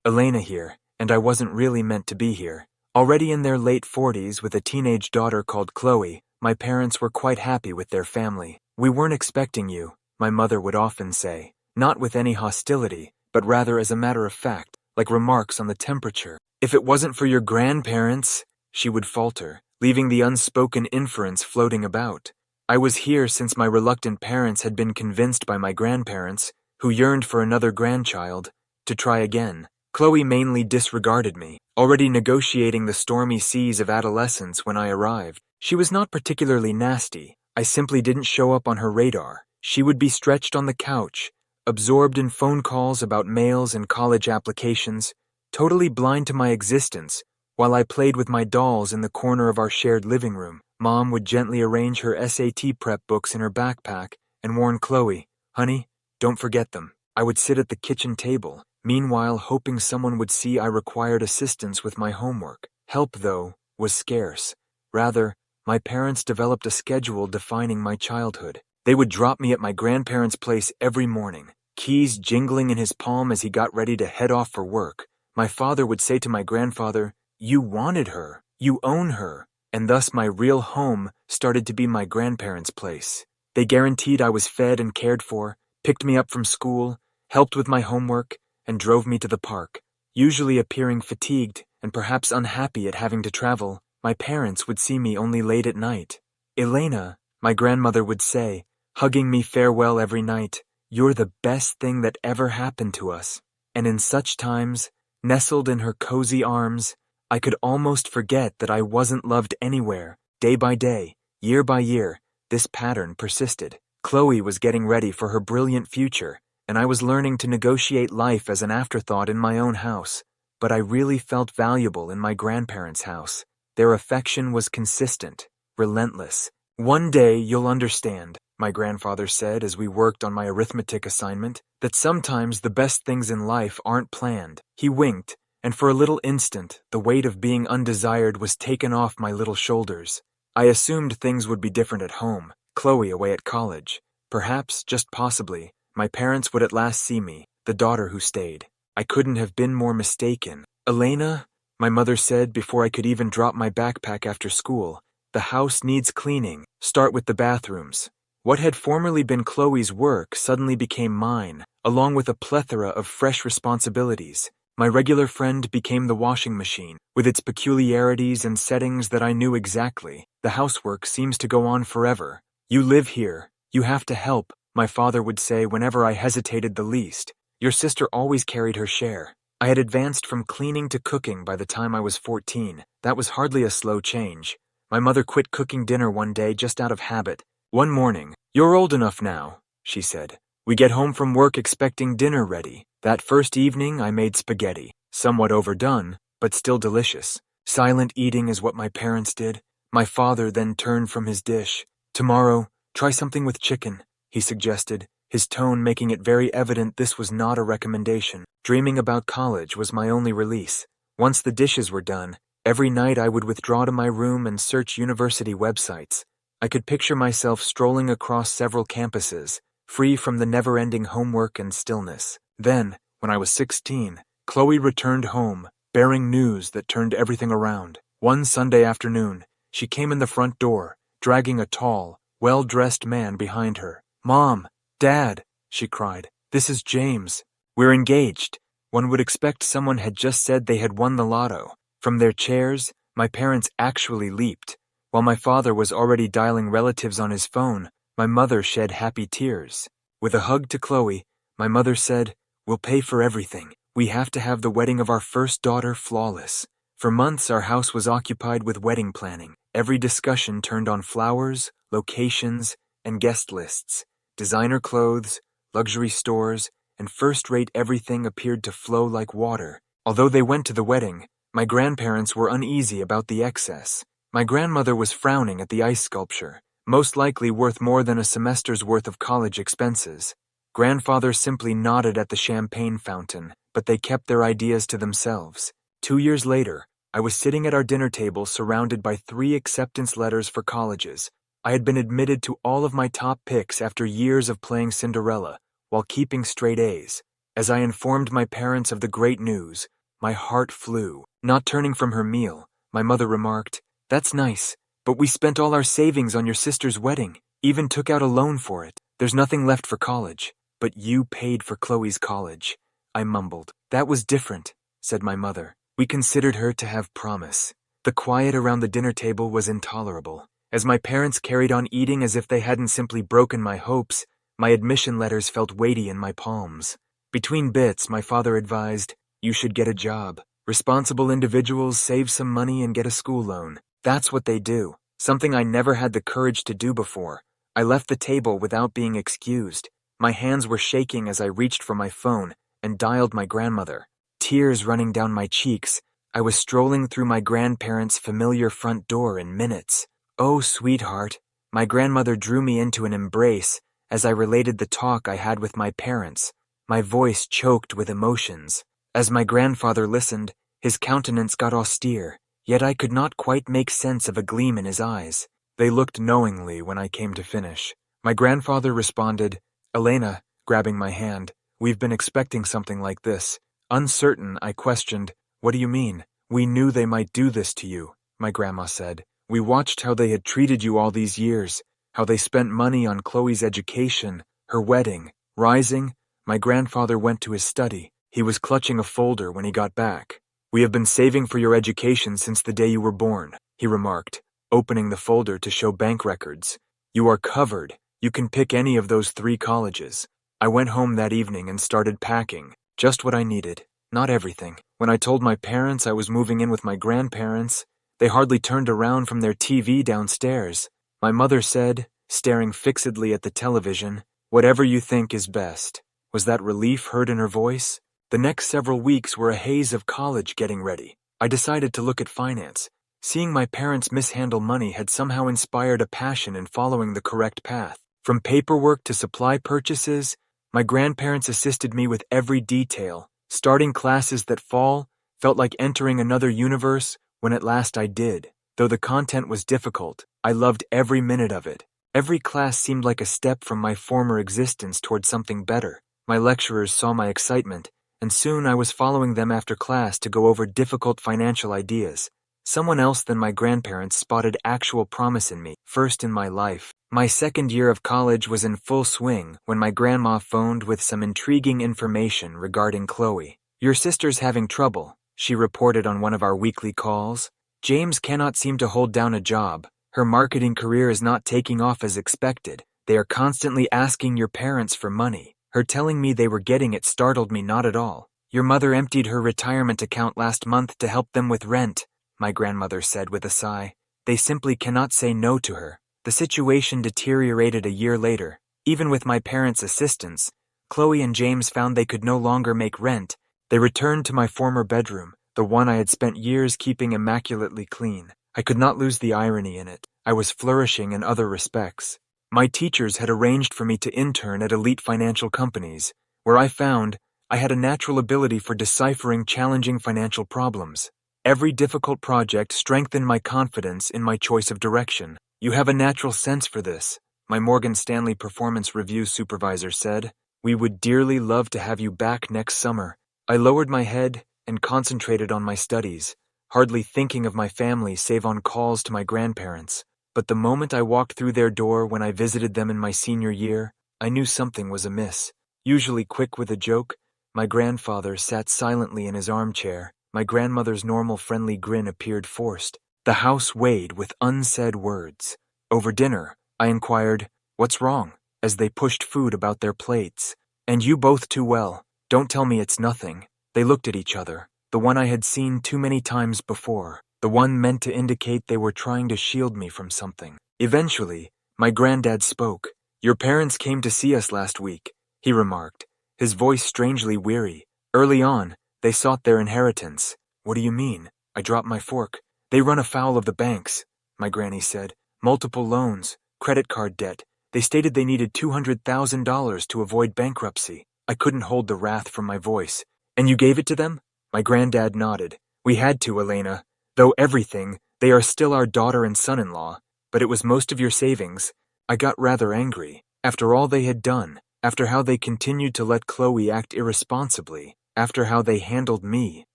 Elena here, and I wasn't really meant to be here. Already in their late 40s with a teenage daughter called Chloe, my parents were quite happy with their family. We weren't expecting you, my mother would often say, not with any hostility, but rather as a matter of fact, like remarks on the temperature. If it wasn't for your grandparents, she would falter, leaving the unspoken inference floating about. I was here since my reluctant parents had been convinced by my grandparents, who yearned for another grandchild, to try again. Chloe mainly disregarded me, already negotiating the stormy seas of adolescence when I arrived. She was not particularly nasty. I simply didn't show up on her radar. She would be stretched on the couch, absorbed in phone calls about mails and college applications, totally blind to my existence, while I played with my dolls in the corner of our shared living room. Mom would gently arrange her SAT prep books in her backpack and warn Chloe, "Honey, don't forget them." I would sit at the kitchen table, meanwhile hoping someone would see I required assistance with my homework. Help, though, was scarce. Rather, my parents developed a schedule defining my childhood. They would drop me at my grandparents' place every morning, keys jingling in his palm as he got ready to head off for work. My father would say to my grandfather, "You wanted her, you own her," and thus my real home started to be my grandparents' place. They guaranteed I was fed and cared for, picked me up from school, helped with my homework, and drove me to the park. Usually appearing fatigued and perhaps unhappy at having to travel, my parents would see me only late at night. "Elena," my grandmother would say, hugging me farewell every night, "you're the best thing that ever happened to us." And in such times, nestled in her cozy arms, I could almost forget that I wasn't loved anywhere. Day by day, year by year, this pattern persisted. Chloe was getting ready for her brilliant future, and I was learning to negotiate life as an afterthought in my own house. But I really felt valuable in my grandparents' house. Their affection was consistent, relentless. "One day you'll understand," my grandfather said as we worked on my arithmetic assignment, "that sometimes the best things in life aren't planned." He winked, and for a little instant, the weight of being undesired was taken off my little shoulders. I assumed things would be different at home, Chloe away at college. Perhaps, just possibly, my parents would at last see me, the daughter who stayed. I couldn't have been more mistaken. "Elena," my mother said before I could even drop my backpack after school, "the house needs cleaning. Start with the bathrooms." What had formerly been Chloe's work suddenly became mine, along with a plethora of fresh responsibilities. My regular friend became the washing machine, with its peculiarities and settings that I knew exactly. "The housework seems to go on forever. You live here. You have to help," my father would say whenever I hesitated the least. "Your sister always carried her share." I had advanced from cleaning to cooking by the time I was 14. That was hardly a slow change. My mother quit cooking dinner one day just out of habit. One morning, "You're old enough now," she said. "We get home from work expecting dinner ready." That first evening I made spaghetti, somewhat overdone, but still delicious. Silent eating is what my parents did. My father then turned from his dish. "Tomorrow, try something with chicken," he suggested, his tone making it very evident this was not a recommendation. Dreaming about college was my only release. Once the dishes were done, every night I would withdraw to my room and search university websites. I could picture myself strolling across several campuses, free from the never-ending homework and stillness. Then, when I was 16, Chloe returned home, bearing news that turned everything around. One Sunday afternoon, she came in the front door, dragging a tall, well-dressed man behind her. "Mom, Dad," she cried, "this is James. We're engaged." One would expect someone had just said they had won the lotto. From their chairs, my parents actually leaped. While my father was already dialing relatives on his phone, my mother shed happy tears. With a hug to Chloe, my mother said, "We'll pay for everything. We have to have the wedding of our first daughter flawless." For months our house was occupied with wedding planning. Every discussion turned on flowers, locations, and guest lists. Designer clothes, luxury stores, and first-rate everything appeared to flow like water. Although they went to the wedding, my grandparents were uneasy about the excess. My grandmother was frowning at the ice sculpture, most likely worth more than a semester's worth of college expenses. Grandfather simply nodded at the champagne fountain, but they kept their ideas to themselves. 2 years later, I was sitting at our dinner table surrounded by 3 acceptance letters for colleges. I had been admitted to all of my top picks after years of playing Cinderella, while keeping straight A's. As I informed my parents of the great news, my heart flew. Not turning from her meal, my mother remarked, "That's nice, but we spent all our savings on your sister's wedding, even took out a loan for it. There's nothing left for college." "But you paid for Chloe's college," I mumbled. "That was different," said my mother. "We considered her to have promise." The quiet around the dinner table was intolerable. As my parents carried on eating as if they hadn't simply broken my hopes, my admission letters felt weighty in my palms. Between bits, my father advised, "You should get a job. Responsible individuals save some money and get a school loan. That's what they do," something I never had the courage to do before. I left the table without being excused. My hands were shaking as I reached for my phone and dialed my grandmother. Tears running down my cheeks, I was strolling through my grandparents' familiar front door in minutes. "Oh, sweetheart," my grandmother drew me into an embrace as I related the talk I had with my parents, my voice choked with emotions. As my grandfather listened, his countenance got austere, yet I could not quite make sense of a gleam in his eyes. They looked knowingly when I came to finish. My grandfather responded, "Elena," grabbing my hand, "we've been expecting something like this." Uncertain, I questioned, "What do you mean?" "We knew they might do this to you," my grandma said. "We watched how they had treated you all these years, how they spent money on Chloe's education, her wedding." Rising, my grandfather went to his study. He was clutching a folder when he got back. "We have been saving for your education since the day you were born," he remarked, opening the folder to show bank records. "You are covered. You can pick any of those 3 colleges." I went home that evening and started packing. Just what I needed, not everything. When I told my parents I was moving in with my grandparents, they hardly turned around from their TV downstairs. My mother said, staring fixedly at the television, "Whatever you think is best." Was that relief heard in her voice? The next several weeks were a haze of college getting ready. I decided to look at finance. Seeing my parents mishandle money had somehow inspired a passion in following the correct path. From paperwork to supply purchases, my grandparents assisted me with every detail. Starting classes that fall felt like entering another universe when at last I did. Though the content was difficult, I loved every minute of it. Every class seemed like a step from my former existence toward something better. My lecturers saw my excitement, and soon I was following them after class to go over difficult financial ideas. Someone else than my grandparents spotted actual promise in me, first in my life. My second year of college was in full swing when my grandma phoned with some intriguing information regarding Chloe. "Your sister's having trouble," she reported on one of our weekly calls. "James cannot seem to hold down a job. Her marketing career is not taking off as expected. They are constantly asking your parents for money. Her telling me they were getting it startled me not at all. Your mother emptied her retirement account last month to help them with rent," my grandmother said with a sigh. "They simply cannot say no to her." The situation deteriorated a year later. Even with my parents' assistance, Chloe and James found they could no longer make rent. They returned to my former bedroom, the one I had spent years keeping immaculately clean. I could not lose the irony in it. I was flourishing in other respects. My teachers had arranged for me to intern at elite financial companies, where I found I had a natural ability for deciphering challenging financial problems. Every difficult project strengthened my confidence in my choice of direction. "You have a natural sense for this," my Morgan Stanley performance review supervisor said. "We would dearly love to have you back next summer." I lowered my head and concentrated on my studies, hardly thinking of my family save on calls to my grandparents. But the moment I walked through their door when I visited them in my senior year, I knew something was amiss. Usually quick with a joke, my grandfather sat silently in his armchair. My grandmother's normal friendly grin appeared forced. The house weighed with unsaid words. Over dinner, I inquired, "What's wrong?" as they pushed food about their plates. "And you both too well. Don't tell me it's nothing." They looked at each other, the one I had seen too many times before, the one meant to indicate they were trying to shield me from something. Eventually, my granddad spoke. "Your parents came to see us last week," he remarked, his voice strangely weary. "Early on, they sought their inheritance." "What do you mean?" I dropped my fork. "They run afoul of the banks," my granny said. "Multiple loans, credit card debt. They stated they needed $200,000 to avoid bankruptcy." I couldn't hold the wrath from my voice. "And you gave it to them?" My granddad nodded. "We had to, Elena. Though everything, they are still our daughter and son-in-law. But it was most of your savings." I got rather angry. After all they had done, after how they continued to let Chloe act irresponsibly, after how they handled me.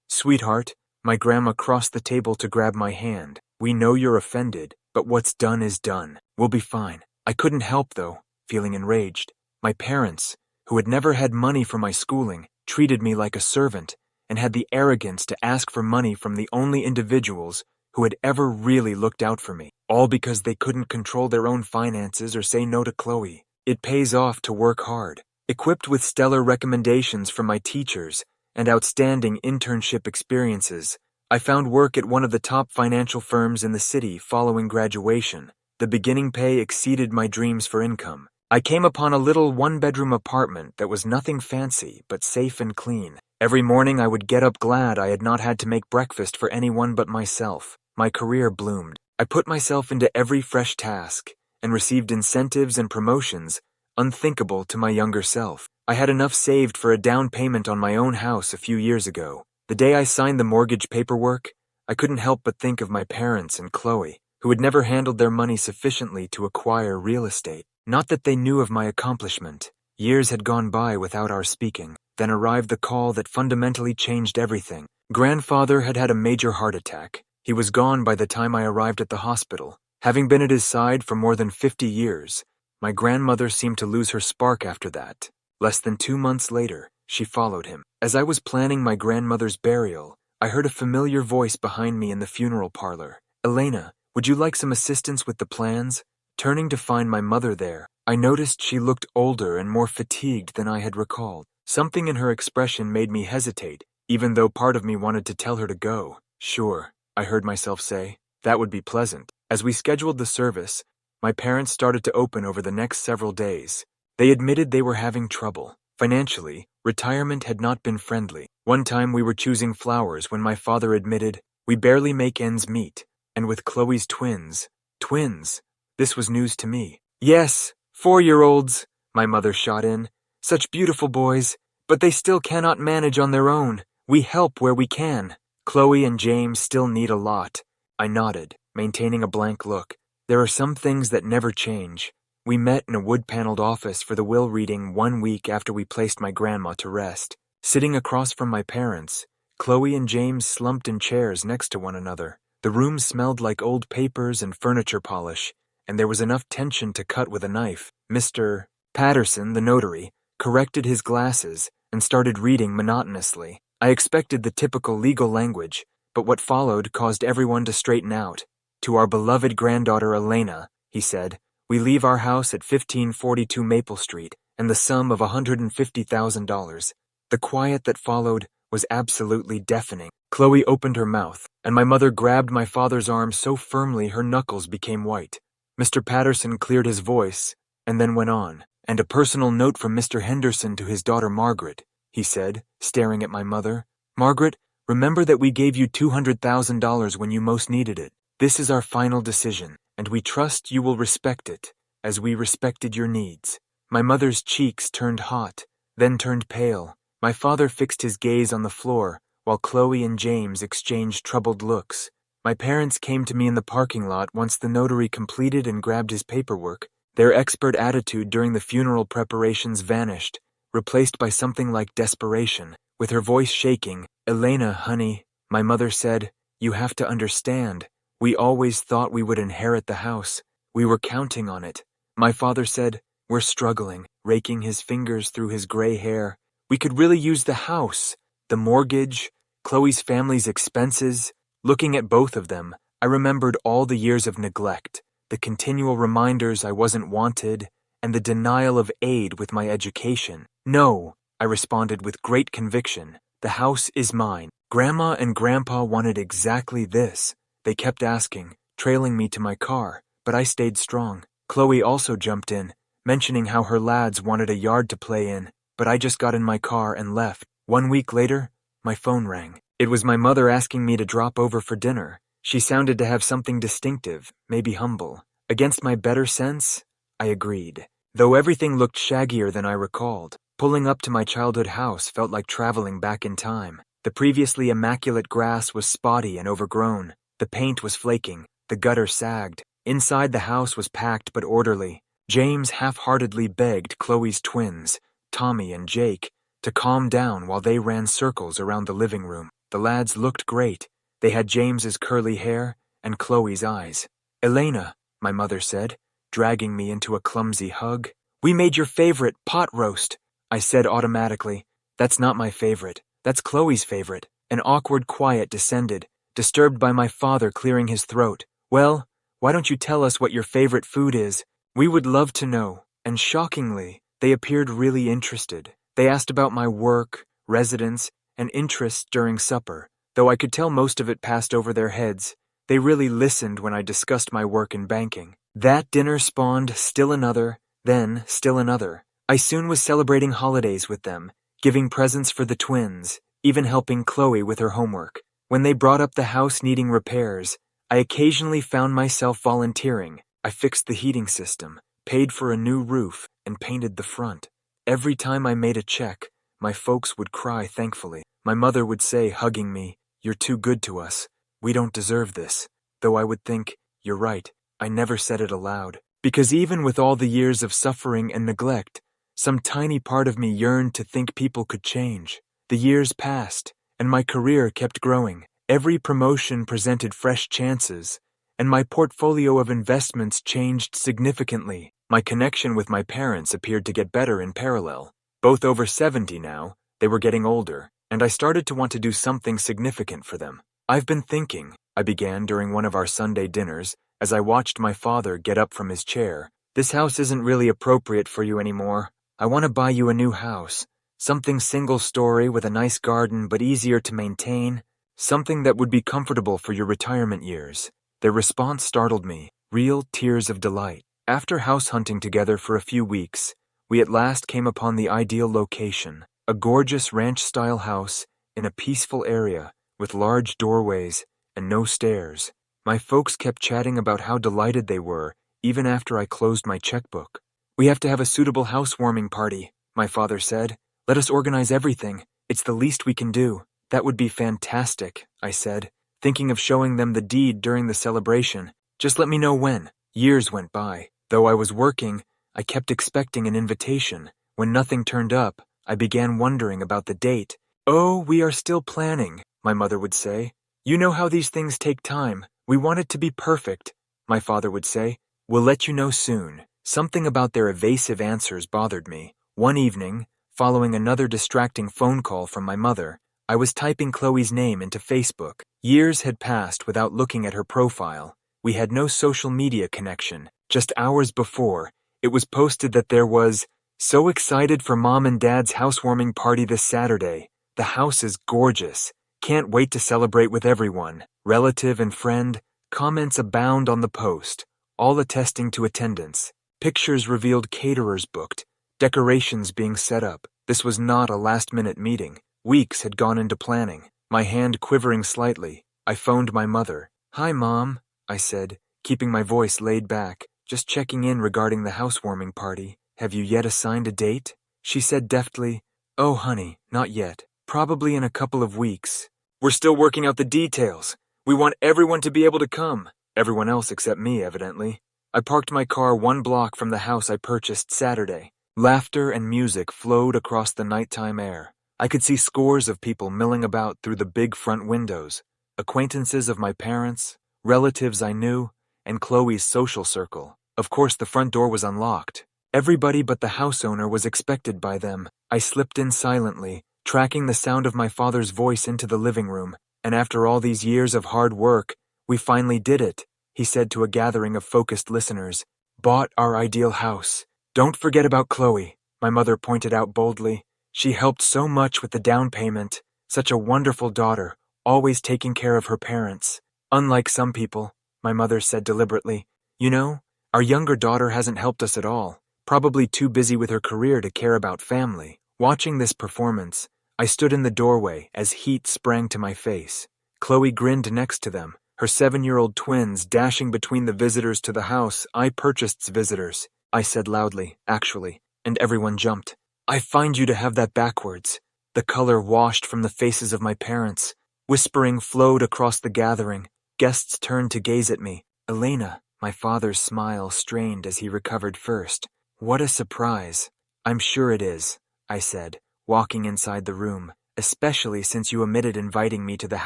Sweetheart, my grandma crossed the table to grab my hand. We know you're offended, but what's done is done. We'll be fine. I couldn't help, though, feeling enraged. My parents, who had never had money for my schooling, treated me like a servant and had the arrogance to ask for money from the only individuals who had ever really looked out for me, all because they couldn't control their own finances or say no to Chloe. It pays off to work hard. Equipped with stellar recommendations from my teachers and outstanding internship experiences, I found work at one of the top financial firms in the city following graduation. The beginning pay exceeded my dreams for income. I came upon a little one-bedroom apartment that was nothing fancy but safe and clean. Every morning I would get up glad I had not had to make breakfast for anyone but myself. My career bloomed. I put myself into every fresh task and received incentives and promotions unthinkable to my younger self. I had enough saved for a down payment on my own house a few years ago. The day I signed the mortgage paperwork, I couldn't help but think of my parents and Chloe, who had never handled their money sufficiently to acquire real estate. Not that they knew of my accomplishment. Years had gone by without our speaking. Then arrived the call that fundamentally changed everything. Grandfather had had a major heart attack. He was gone by the time I arrived at the hospital. Having been at his side for more than 50 years, my grandmother seemed to lose her spark after that. Less than 2 months later, she followed him. As I was planning my grandmother's burial, I heard a familiar voice behind me in the funeral parlor. "Elena, would you like some assistance with the plans?" Turning to find my mother there, I noticed she looked older and more fatigued than I had recalled. Something in her expression made me hesitate, even though part of me wanted to tell her to go. "Sure," I heard myself say. "That would be pleasant." As we scheduled the service, my parents started to open over the next several days. They admitted they were having trouble. Financially, retirement had not been friendly. One time we were choosing flowers when my father admitted, "We barely make ends meet." And with Chloe's twins. Twins! This was news to me. "Yes, 4-year-olds, my mother shot in. "Such beautiful boys, but they still cannot manage on their own. We help where we can. Chloe and James still need a lot." I nodded, maintaining a blank look. There are some things that never change. We met in a wood-paneled office for the will reading 1 week after we placed my grandma to rest. Sitting across from my parents, Chloe and James slumped in chairs next to one another. The room smelled like old papers and furniture polish, and there was enough tension to cut with a knife. Mr. Patterson, the notary, corrected his glasses and started reading monotonously. I expected the typical legal language, but what followed caused everyone to straighten out. "To our beloved granddaughter Elena," he said, "we leave our house at 1542 Maple Street and the sum of $150,000. The quiet that followed was absolutely deafening. Chloe opened her mouth, and my mother grabbed my father's arm so firmly her knuckles became white. Mr. Patterson cleared his voice and then went on. "And a personal note from Mr. Henderson to his daughter Margaret," he said, staring at my mother. "Margaret, remember that we gave you $200,000 when you most needed it. This is our final decision, and we trust you will respect it, as we respected your needs." My mother's cheeks turned hot, then turned pale. My father fixed his gaze on the floor, while Chloe and James exchanged troubled looks. My parents came to me in the parking lot once the notary completed and grabbed his paperwork. Their expert attitude during the funeral preparations vanished, replaced by something like desperation. With her voice shaking, "Elena, honey," my mother said, "you have to understand. We always thought we would inherit the house. We were counting on it." My father said, "We're struggling," raking his fingers through his gray hair. "We could really use the house, the mortgage, Chloe's family's expenses." Looking at both of them, I remembered all the years of neglect, the continual reminders I wasn't wanted, and the denial of aid with my education. "No," I responded with great conviction. "The house is mine. Grandma and Grandpa wanted exactly this." They kept asking, trailing me to my car, but I stayed strong. Chloe also jumped in, mentioning how her lads wanted a yard to play in, but I just got in my car and left. 1 week later, my phone rang. It was my mother asking me to drop over for dinner. She sounded to have something distinctive, maybe humble. Against my better sense, I agreed. Though everything looked shaggier than I recalled, pulling up to my childhood house felt like traveling back in time. The previously immaculate grass was spotty and overgrown. The paint was flaking. The gutter sagged. Inside the house was packed but orderly. James half-heartedly begged Chloe's twins, Tommy and Jake, to calm down while they ran circles around the living room. The lads looked great. They had James's curly hair and Chloe's eyes. "Elena," my mother said, dragging me into a clumsy hug. "We made your favorite, pot roast," I said automatically. "That's not my favorite. That's Chloe's favorite." An awkward quiet descended, disturbed by my father clearing his throat. "Well, why don't you tell us what your favorite food is? We would love to know." And shockingly, they appeared really interested. They asked about my work, residence, and interests during supper. Though I could tell most of it passed over their heads, they really listened when I discussed my work in banking. That dinner spawned still another, then still another. I soon was celebrating holidays with them, giving presents for the twins, even helping Chloe with her homework. When they brought up the house needing repairs, I occasionally found myself volunteering. I fixed the heating system, paid for a new roof, and painted the front. Every time I made a check, my folks would cry thankfully. My mother would say, hugging me, "You're too good to us. We don't deserve this." Though I would think, "You're right." I never said it aloud. Because even with all the years of suffering and neglect, some tiny part of me yearned to think people could change. The years passed, and my career kept growing. Every promotion presented fresh chances, and my portfolio of investments changed significantly. My connection with my parents appeared to get better in parallel. Both over 70 now, they were getting older, and I started to want to do something significant for them. "I've been thinking," I began during one of our Sunday dinners, as I watched my father get up from his chair. "This house isn't really appropriate for you anymore. I want to buy you a new house. Something single-story with a nice garden but easier to maintain. Something that would be comfortable for your retirement years." Their response startled me, real tears of delight. After house hunting together for a few weeks, we at last came upon the ideal location, a gorgeous ranch-style house in a peaceful area with large doorways and no stairs. My folks kept chatting about how delighted they were, even after I closed my checkbook. "We have to have a suitable housewarming party," my father said. "Let us organize everything. It's the least we can do." "That would be fantastic," I said, thinking of showing them the deed during the celebration. "Just let me know when." Years went by. Though I was working, I kept expecting an invitation. When nothing turned up, I began wondering about the date. "Oh, we are still planning," my mother would say. "You know how these things take time. We want it to be perfect," my father would say. "We'll let you know soon." Something about their evasive answers bothered me. One evening, following another distracting phone call from my mother, I was typing Chloe's name into Facebook. Years had passed without looking at her profile. We had no social media connection. Just hours before, it was posted that there was, "So excited for Mom and Dad's housewarming party this Saturday. The house is gorgeous. Can't wait to celebrate with everyone." Relative and friend, comments abound on the post, all attesting to attendance. Pictures revealed caterers booked, decorations being set up. This was not a last-minute meeting. Weeks had gone into planning. My hand quivering slightly, I phoned my mother. "Hi, Mom," I said, keeping my voice laid back. "Just checking in regarding the housewarming party. Have you yet assigned a date?" She said deftly, "Oh, honey, not yet. Probably in a couple of weeks. We're still working out the details. We want everyone to be able to come." Everyone else except me, evidently. I parked my car 1 block from the house I purchased Saturday. Laughter and music flowed across the nighttime air. I could see scores of people milling about through the big front windows. Acquaintances of my parents, relatives I knew, and Chloe's social circle. Of course, the front door was unlocked. Everybody but the house owner was expected by them. I slipped in silently, tracking the sound of my father's voice into the living room. "And after all these years of hard work, we finally did it," he said to a gathering of focused listeners. "Bought our ideal house. Don't forget about Chloe," my mother pointed out boldly. "She helped so much with the down payment. Such a wonderful daughter, always taking care of her parents. Unlike some people," my mother said deliberately. "You know, our younger daughter hasn't helped us at all. Probably too busy with her career to care about family." Watching this performance, I stood in the doorway as heat sprang to my face. Chloe grinned next to them, her 7-year-old twins dashing between the visitors to the house. "I purchased visitors," I said loudly, actually, and everyone jumped. "I find you to have that backwards." The color washed from the faces of my parents. Whispering flowed across the gathering. Guests turned to gaze at me. "Elena," My father's smile strained as he recovered first. What a surprise. I'm sure it is, I said, walking inside the room, especially since you omitted inviting me to the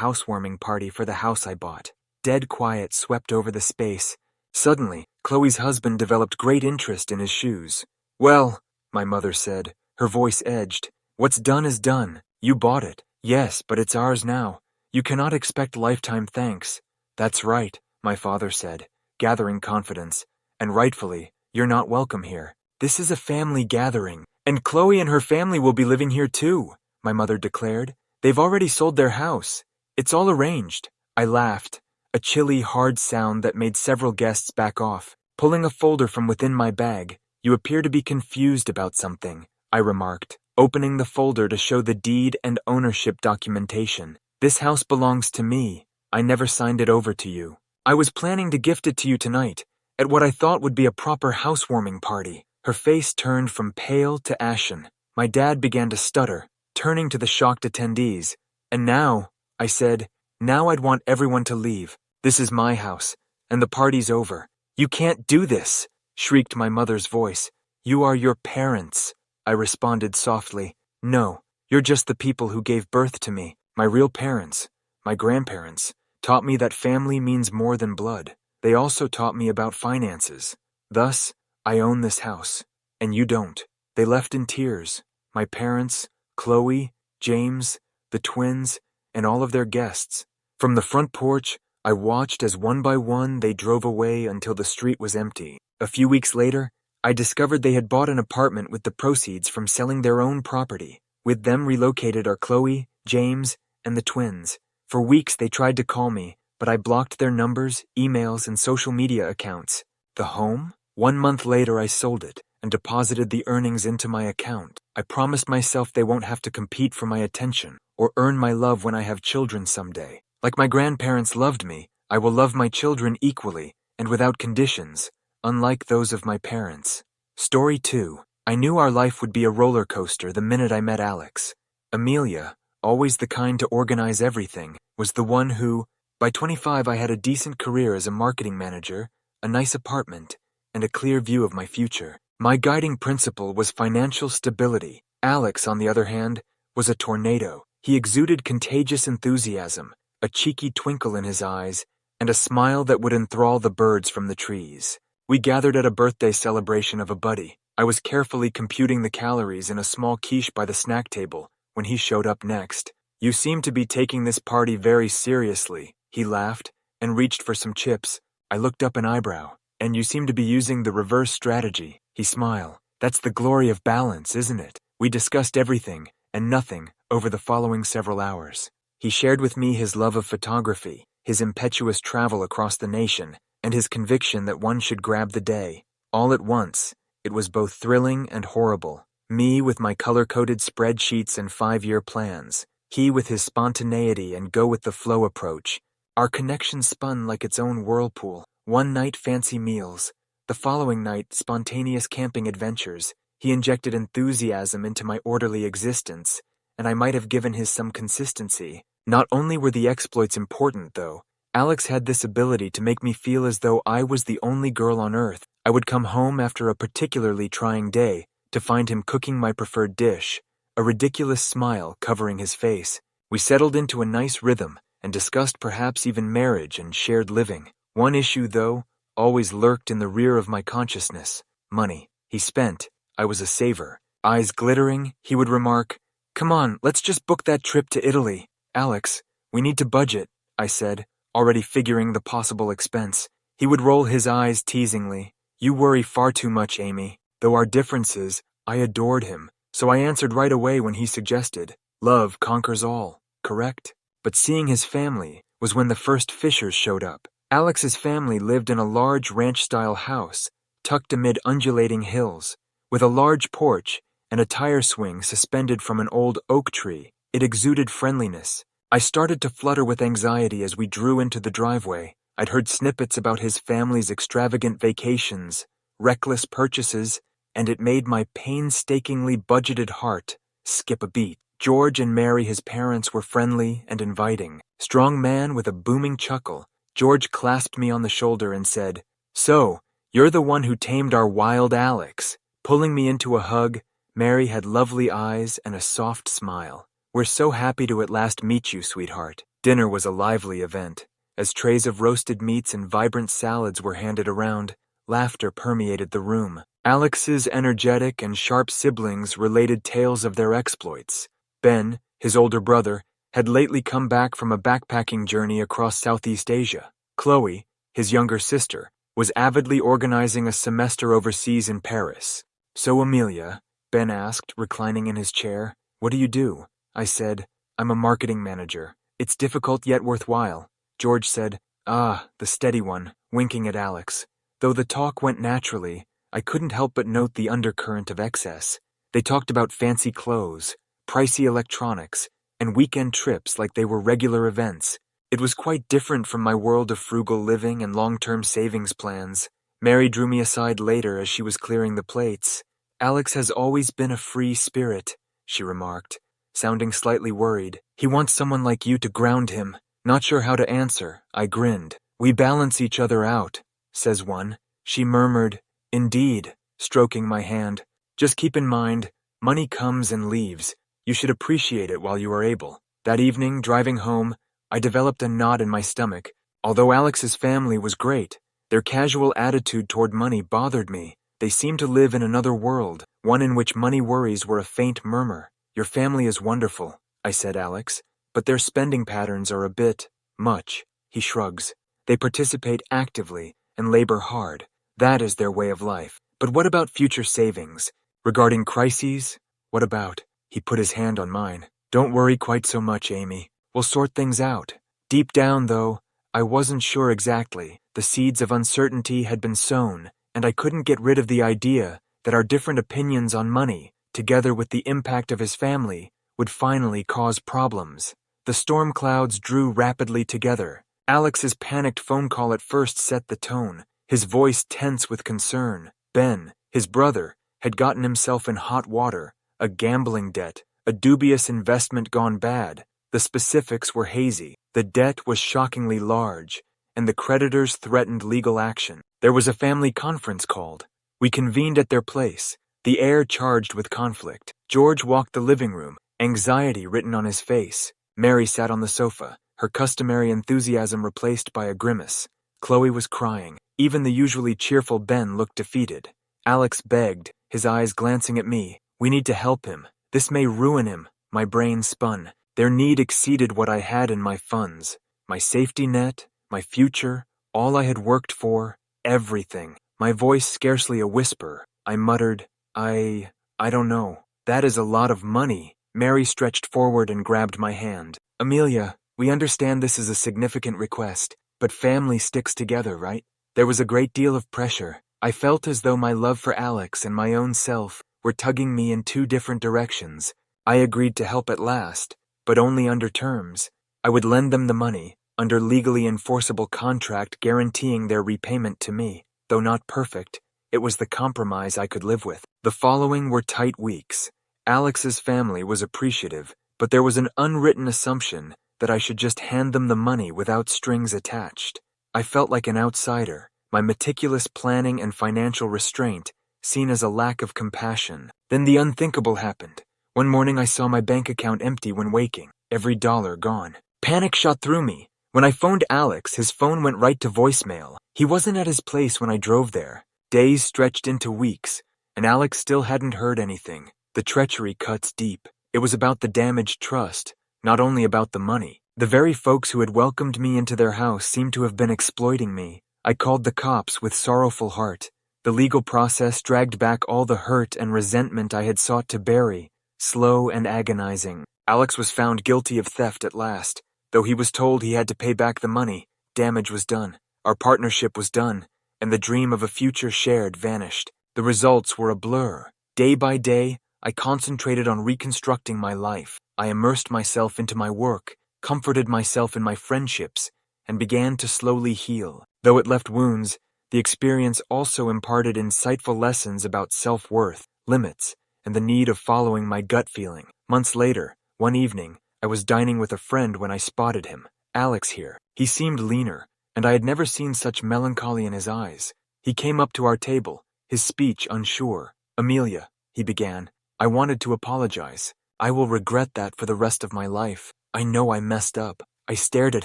housewarming party for the house I bought. Dead quiet swept over the space. Suddenly, Chloe's husband developed great interest in his shoes. Well, my mother said, her voice edged, what's done is done. You bought it. Yes, but it's ours now. You cannot expect lifetime thanks. That's right, my father said, gathering confidence. And rightfully, you're not welcome here. This is a family gathering, and Chloe and her family will be living here too, my mother declared. They've already sold their house. It's all arranged. I laughed, a chilly, hard sound that made several guests back off. Pulling a folder from within my bag, you appear to be confused about something, I remarked, opening the folder to show the deed and ownership documentation. This house belongs to me. I never signed it over to you. I was planning to gift it to you tonight, at what I thought would be a proper housewarming party. Her face turned from pale to ashen. My dad began to stutter, turning to the shocked attendees. And now, I said, now I'd want everyone to leave. This is my house, and the party's over. You can't do this, shrieked my mother's voice. You are your parents, I responded softly. No, you're just the people who gave birth to me. My real parents, my grandparents, taught me that family means more than blood. They also taught me about finances. Thus, I own this house, and you don't. They left in tears. My parents, Chloe, James, the twins, and all of their guests. From the front porch, I watched as one by one they drove away until the street was empty. A few weeks later, I discovered they had bought an apartment with the proceeds from selling their own property. With them relocated are Chloe, James, and the twins. For weeks they tried to call me, but I blocked their numbers, emails, and social media accounts. The home? 1 month later I sold it and deposited the earnings into my account. I promised myself they won't have to compete for my attention or earn my love when I have children someday. Like my grandparents loved me, I will love my children equally and without conditions, unlike those of my parents. Story 2. I knew our life would be a roller coaster the minute I met Alex. AmITheA, always the kind to organize everything, was the one who, by 25 I had a decent career as a marketing manager, a nice apartment, and a clear view of my future. My guiding principle was financial stability. Alex, on the other hand, was a tornado. He exuded contagious enthusiasm, a cheeky twinkle in his eyes, and a smile that would enthrall the birds from the trees. We gathered at a birthday celebration of a buddy. I was carefully computing the calories in a small quiche by the snack table when he showed up next. You seem to be taking this party very seriously, he laughed, and reached for some chips. I looked up an eyebrow. And you seem to be using the reverse strategy, he smiled. That's the glory of balance, isn't it? We discussed everything and nothing over the following several hours. He shared with me his love of photography, his impetuous travel across the nation, and his conviction that one should grab the day. All at once, it was both thrilling and horrible. Me with my color-coded spreadsheets and 5-year plans. He with his spontaneity and go-with-the-flow approach. Our connection spun like its own whirlpool. One night fancy meals, the following night spontaneous camping adventures. He injected enthusiasm into my orderly existence, and I might have given his some consistency. Not only were the exploits important, though, Alex had this ability to make me feel as though I was the only girl on earth. I would come home after a particularly trying day to find him cooking my preferred dish, a ridiculous smile covering his face. We settled into a nice rhythm and discussed perhaps even marriage and shared living. One issue, though, always lurked in the rear of my consciousness: money. He spent, I was a saver. Eyes glittering, he would remark, "Come on, let's just book that trip to Italy." "Alex, we need to budget," I said, already figuring the possible expense. He would roll his eyes teasingly. "You worry far too much, Amy." Though our differences, I adored him, so I answered right away when he suggested, "Love conquers all, correct?" But seeing his family was when the first fissures showed up. Alex's family lived in a large ranch-style house, tucked amid undulating hills, with a large porch and a tire swing suspended from an old oak tree. It exuded friendliness. I started to flutter with anxiety as we drew into the driveway. I'd heard snippets about his family's extravagant vacations, reckless purchases, and it made my painstakingly budgeted heart skip a beat. George and Mary, his parents, were friendly and inviting. Strong man with a booming chuckle, George clasped me on the shoulder and said, So, you're the one who tamed our wild Alex. Pulling me into a hug, Mary had lovely eyes and a soft smile. We're so happy to at last meet you, sweetheart. Dinner was a lively event. As trays of roasted meats and vibrant salads were handed around, laughter permeated the room. Alex's energetic and sharp siblings related tales of their exploits. Ben, his older brother, had lately come back from a backpacking journey across Southeast Asia. Chloe, his younger sister, was avidly organizing a semester overseas in Paris. "So, Amelia," Ben asked, reclining in his chair, "what do you do?" I said, "I'm a marketing manager. It's difficult yet worthwhile." George said, "Ah, the steady one," winking at Alex. Though the talk went naturally, I couldn't help but note the undercurrent of excess. They talked about fancy clothes, pricey electronics, and weekend trips like they were regular events. It was quite different from my world of frugal living and long-term savings plans. Mary drew me aside later as she was clearing the plates. "Alex has always been a free spirit," she remarked, sounding slightly worried. "He wants someone like you to ground him." Not sure how to answer, I grinned. "We balance each other out," says one. She murmured, "Indeed," stroking my hand. "Just keep in mind, money comes and leaves. You should appreciate it while you are able." That evening, driving home, I developed a knot in my stomach. Although Alex's family was great, their casual attitude toward money bothered me. They seemed to live in another world, one in which money worries were a faint murmur. "Your family is wonderful," I said, "Alex, but their spending patterns are a bit much." He shrugs. "They participate actively and labor hard. That is their way of life. But what about future savings? Regarding crises? What about?" He put his hand on mine. "Don't worry quite so much, Amy. We'll sort things out." Deep down, though, I wasn't sure exactly. The seeds of uncertainty had been sown, and I couldn't get rid of the idea that our different opinions on money, together with the impact of his family, would finally cause problems. The storm clouds drew rapidly together. Alex's panicked phone call at first set the tone, his voice tense with concern. Ben, his brother, had gotten himself in hot water, a gambling debt, a dubious investment gone bad. The specifics were hazy. The debt was shockingly large, and the creditors threatened legal action. There was a family conference called. We convened at their place, the air charged with conflict. George walked the living room, anxiety written on his face. Mary sat on the sofa, her customary enthusiasm replaced by a grimace. Chloe was crying. Even the usually cheerful Ben looked defeated. Alex begged, his eyes glancing at me. "We need to help him. This may ruin him." My brain spun. Their need exceeded what I had in my funds. My safety net, my future, all I had worked for, everything. My voice scarcely a whisper. I muttered, I don't know. "That is a lot of money." Mary stretched forward and grabbed my hand. "Amelia, we understand this is a significant request, but family sticks together, right?" There was a great deal of pressure. I felt as though my love for Alex and my own self were tugging me in two different directions. I agreed to help at last, but only under terms. I would lend them the money, under legally enforceable contract guaranteeing their repayment to me. Though not perfect, it was the compromise I could live with. The following were tight weeks. Alex's family was appreciative, but there was an unwritten assumption that I should just hand them the money without strings attached. I felt like an outsider, my meticulous planning and financial restraint seen as a lack of compassion. Then the unthinkable happened. One morning I saw my bank account empty when waking, every dollar gone. Panic shot through me. When I phoned Alex, his phone went right to voicemail. He wasn't at his place when I drove there. Days stretched into weeks, and Alex still hadn't heard anything. The treachery cuts deep. It was about the damaged trust, not only about the money. The very folks who had welcomed me into their house seemed to have been exploiting me. I called the cops with sorrowful heart. The legal process dragged back all the hurt and resentment I had sought to bury. Slow and agonizing. Alex was found guilty of theft at last. Though he was told he had to pay back the money, damage was done. Our partnership was done, and the dream of a future shared vanished. The results were a blur. Day by day, I concentrated on reconstructing my life. I immersed myself into my work, comforted myself in my friendships, and began to slowly heal. Though it left wounds, the experience also imparted insightful lessons about self-worth, limits, and the need of following my gut feeling. Months later, one evening, I was dining with a friend when I spotted him. Alex here. He seemed leaner, and I had never seen such melancholy in his eyes. He came up to our table, his speech unsure. "Amelia," he began, "I wanted to apologize. I will regret that for the rest of my life. I know I messed up." I stared at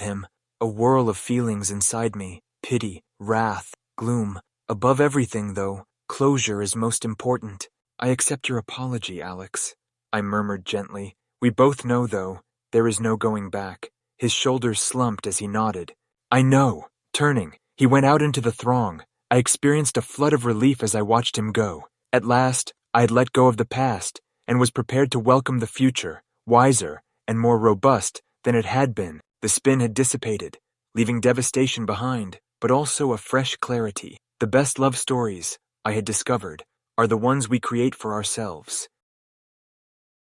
him, a whirl of feelings inside me, pity, wrath, gloom. Above everything, though, closure is most important. "I accept your apology, Alex," I murmured gently. "We both know, though, there is no going back." His shoulders slumped as he nodded. "I know." Turning, he went out into the throng. I experienced a flood of relief as I watched him go. At last, I had let go of the past and was prepared to welcome the future, wiser and more robust than it had been. The spin had dissipated, leaving devastation behind, but also a fresh clarity. The best love stories, I had discovered, are the ones we create for ourselves.